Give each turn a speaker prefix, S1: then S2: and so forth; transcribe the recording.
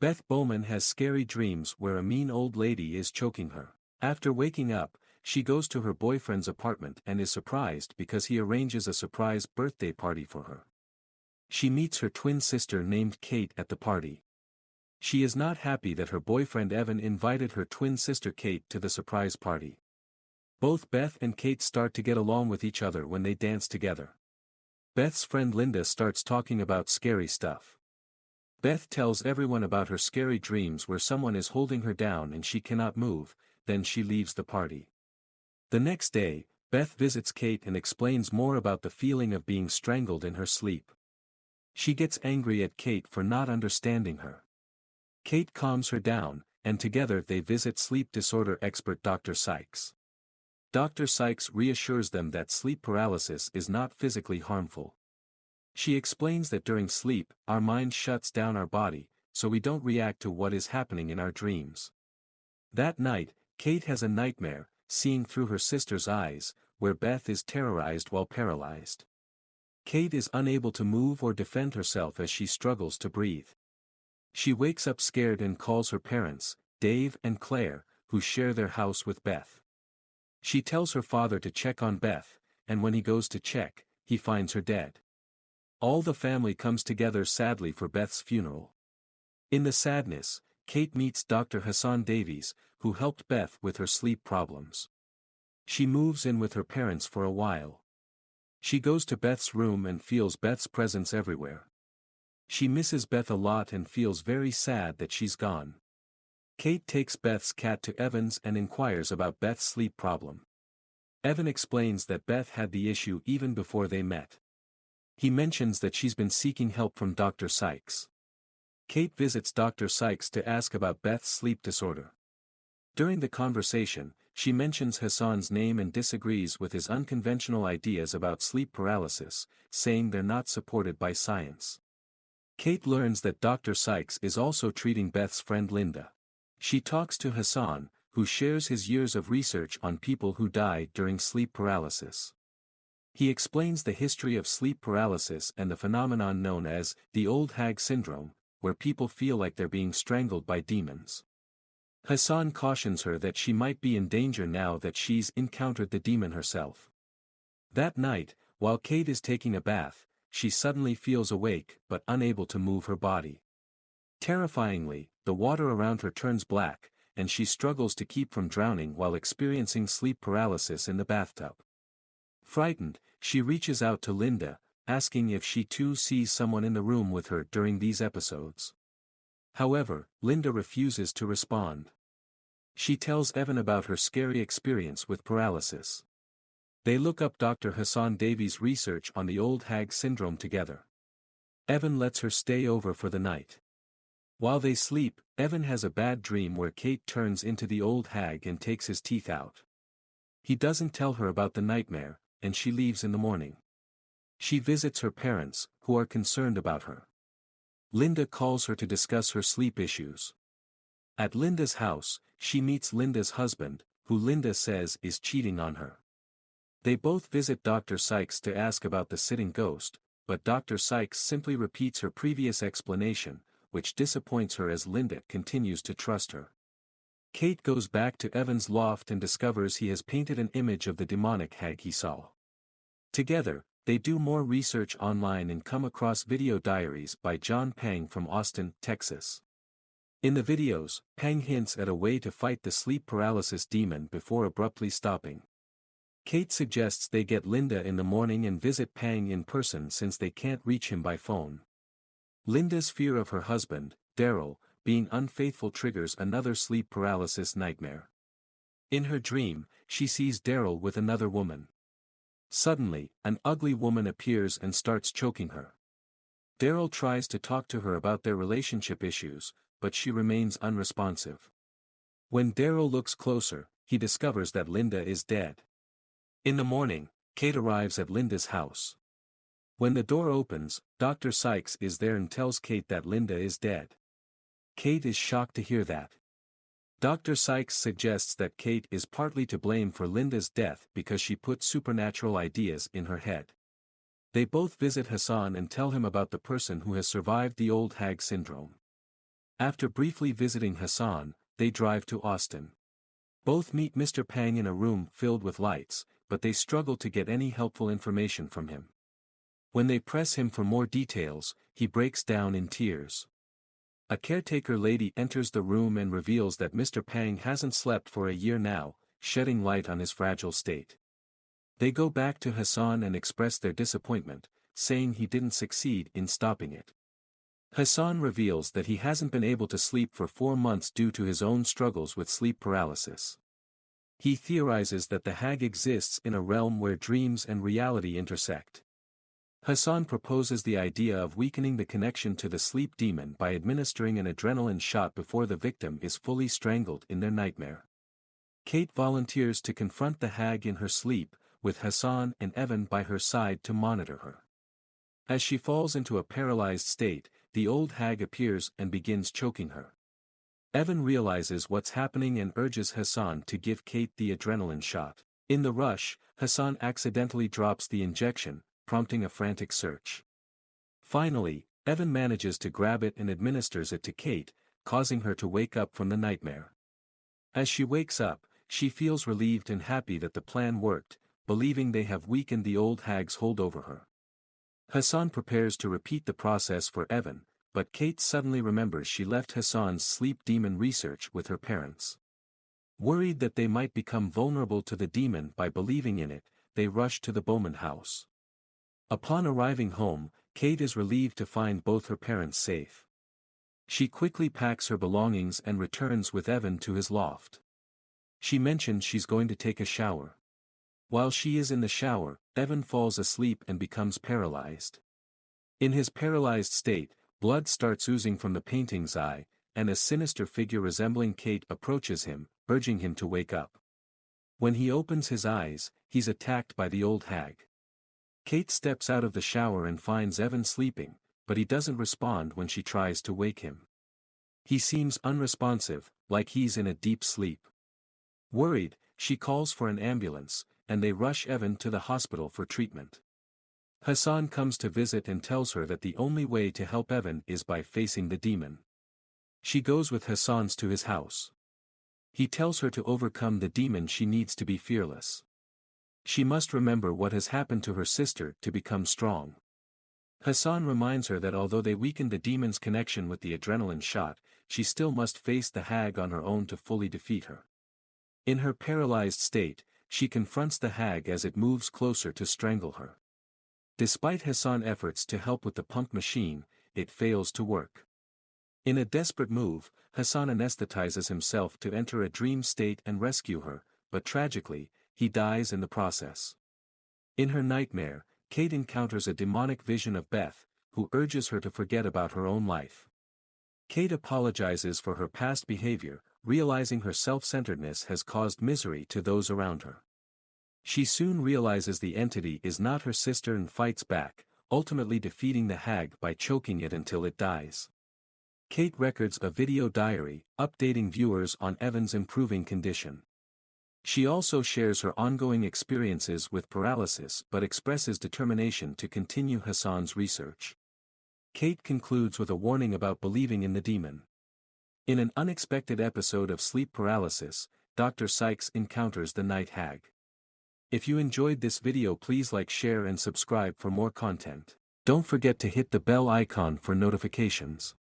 S1: Beth Bowman has scary dreams where a mean old lady is choking her. After waking up, she goes to her boyfriend's apartment and is surprised because he arranges a surprise birthday party for her. She meets her twin sister named Kate at the party. She is not happy that her boyfriend Evan invited her twin sister Kate to the surprise party. Both Beth and Kate start to get along with each other when they dance together. Beth's friend Linda starts talking about scary stuff. Beth tells everyone about her scary dreams where someone is holding her down and she cannot move, then she leaves the party. The next day, Beth visits Kate and explains more about the feeling of being strangled in her sleep. She gets angry at Kate for not understanding her. Kate calms her down, and together they visit sleep disorder expert Dr. Sykes. Dr. Sykes reassures them that sleep paralysis is not physically harmful. She explains that during sleep, our mind shuts down our body, so we don't react to what is happening in our dreams. That night, Kate has a nightmare, seeing through her sister's eyes, where Beth is terrorized while paralyzed. Kate is unable to move or defend herself as she struggles to breathe. She wakes up scared and calls her parents, Dave and Claire, who share their house with Beth. She tells her father to check on Beth, and when he goes to check, he finds her dead. All the family comes together sadly for Beth's funeral. In the sadness, Kate meets Dr. Hassan Davies, who helped Beth with her sleep problems. She moves in with her parents for a while. She goes to Beth's room and feels Beth's presence everywhere. She misses Beth a lot and feels very sad that she's gone. Kate takes Beth's cat to Evans and inquires about Beth's sleep problem. Evan explains that Beth had the issue even before they met. He mentions that she's been seeking help from Dr. Sykes. Kate visits Dr. Sykes to ask about Beth's sleep disorder. During the conversation, she mentions Hassan's name and disagrees with his unconventional ideas about sleep paralysis, saying they're not supported by science. Kate learns that Dr. Sykes is also treating Beth's friend Linda. She talks to Hassan, who shares his years of research on people who die during sleep paralysis. He explains the history of sleep paralysis and the phenomenon known as the old hag syndrome, where people feel like they're being strangled by demons. Hassan cautions her that she might be in danger now that she's encountered the demon herself. That night, while Kate is taking a bath, she suddenly feels awake but unable to move her body. Terrifyingly, the water around her turns black, and she struggles to keep from drowning while experiencing sleep paralysis in the bathtub. Frightened, she reaches out to Linda, asking if she too sees someone in the room with her during these episodes. However, Linda refuses to respond. She tells Evan about her scary experience with paralysis. They look up Dr. Hassan Davies' research on the old hag syndrome together. Evan lets her stay over for the night. While they sleep, Evan has a bad dream where Kate turns into the old hag and takes his teeth out. He doesn't tell her about the nightmare, and she leaves in the morning. She visits her parents, who are concerned about her. Linda calls her to discuss her sleep issues. At Linda's house, she meets Linda's husband, who Linda says is cheating on her. They both visit Dr. Sykes to ask about the sitting ghost, but Dr. Sykes simply repeats her previous explanation, which disappoints her as Linda continues to trust her. Kate goes back to Evan's loft and discovers he has painted an image of the demonic hag he saw. Together, they do more research online and come across video diaries by John Pang from Austin, Texas. In the videos, Pang hints at a way to fight the sleep paralysis demon before abruptly stopping. Kate suggests they get Linda in the morning and visit Pang in person since they can't reach him by phone. Linda's fear of her husband, Daryl, being unfaithful triggers another sleep paralysis nightmare. In her dream, she sees Daryl with another woman. Suddenly, an ugly woman appears and starts choking her. Daryl tries to talk to her about their relationship issues, but she remains unresponsive. When Daryl looks closer, he discovers that Linda is dead. In the morning, Kate arrives at Linda's house. When the door opens, Dr. Sykes is there and tells Kate that Linda is dead. Kate is shocked to hear that. Dr. Sykes suggests that Kate is partly to blame for Linda's death because she put supernatural ideas in her head. They both visit Hassan and tell him about the person who has survived the old hag syndrome. After briefly visiting Hassan, they drive to Austin. Both meet Mr. Pang in a room filled with lights, but they struggle to get any helpful information from him. When they press him for more details, he breaks down in tears. A caretaker lady enters the room and reveals that Mr. Pang hasn't slept for a year now, shedding light on his fragile state. They go back to Hassan and express their disappointment, saying he didn't succeed in stopping it. Hassan reveals that he hasn't been able to sleep for 4 months due to his own struggles with sleep paralysis. He theorizes that the hag exists in a realm where dreams and reality intersect. Hassan proposes the idea of weakening the connection to the sleep demon by administering an adrenaline shot before the victim is fully strangled in their nightmare. Kate volunteers to confront the hag in her sleep, with Hassan and Evan by her side to monitor her. As she falls into a paralyzed state, the old hag appears and begins choking her. Evan realizes what's happening and urges Hassan to give Kate the adrenaline shot. In the rush, Hassan accidentally drops the injection, prompting a frantic search. Finally, Evan manages to grab it and administers it to Kate, causing her to wake up from the nightmare. As she wakes up, she feels relieved and happy that the plan worked, believing they have weakened the old hag's hold over her. Hassan prepares to repeat the process for Evan, but Kate suddenly remembers she left Hassan's sleep demon research with her parents. Worried that they might become vulnerable to the demon by believing in it, they rush to the Bowman house. Upon arriving home, Kate is relieved to find both her parents safe. She quickly packs her belongings and returns with Evan to his loft. She mentions she's going to take a shower. While she is in the shower, Evan falls asleep and becomes paralyzed. In his paralyzed state, blood starts oozing from the painting's eye, and a sinister figure resembling Kate approaches him, urging him to wake up. When he opens his eyes, he's attacked by the old hag. Kate steps out of the shower and finds Evan sleeping, but he doesn't respond when she tries to wake him. He seems unresponsive, like he's in a deep sleep. Worried, she calls for an ambulance, and they rush Evan to the hospital for treatment. Hassan comes to visit and tells her that the only way to help Evan is by facing the demon. She goes with Hassan's to his house. He tells her to overcome the demon. She needs to be fearless. She must remember what has happened to her sister to become strong. Hassan reminds her that although they weakened the demon's connection with the adrenaline shot, she still must face the hag on her own to fully defeat her. In her paralyzed state, she confronts the hag as it moves closer to strangle her. Despite Hassan's efforts to help with the pump machine, it fails to work. In a desperate move, Hassan anesthetizes himself to enter a dream state and rescue her, but tragically, he dies in the process. In her nightmare, Kate encounters a demonic vision of Beth, who urges her to forget about her own life. Kate apologizes for her past behavior, realizing her self-centeredness has caused misery to those around her. She soon realizes the entity is not her sister and fights back, ultimately defeating the hag by choking it until it dies. Kate records a video diary, updating viewers on Evan's improving condition. She also shares her ongoing experiences with paralysis but expresses determination to continue Hassan's research. Kate concludes with a warning about believing in the demon. In an unexpected episode of sleep paralysis, Dr. Sykes encounters the night hag. If you enjoyed this video, please like, share and subscribe for more content. Don't forget to hit the bell icon for notifications.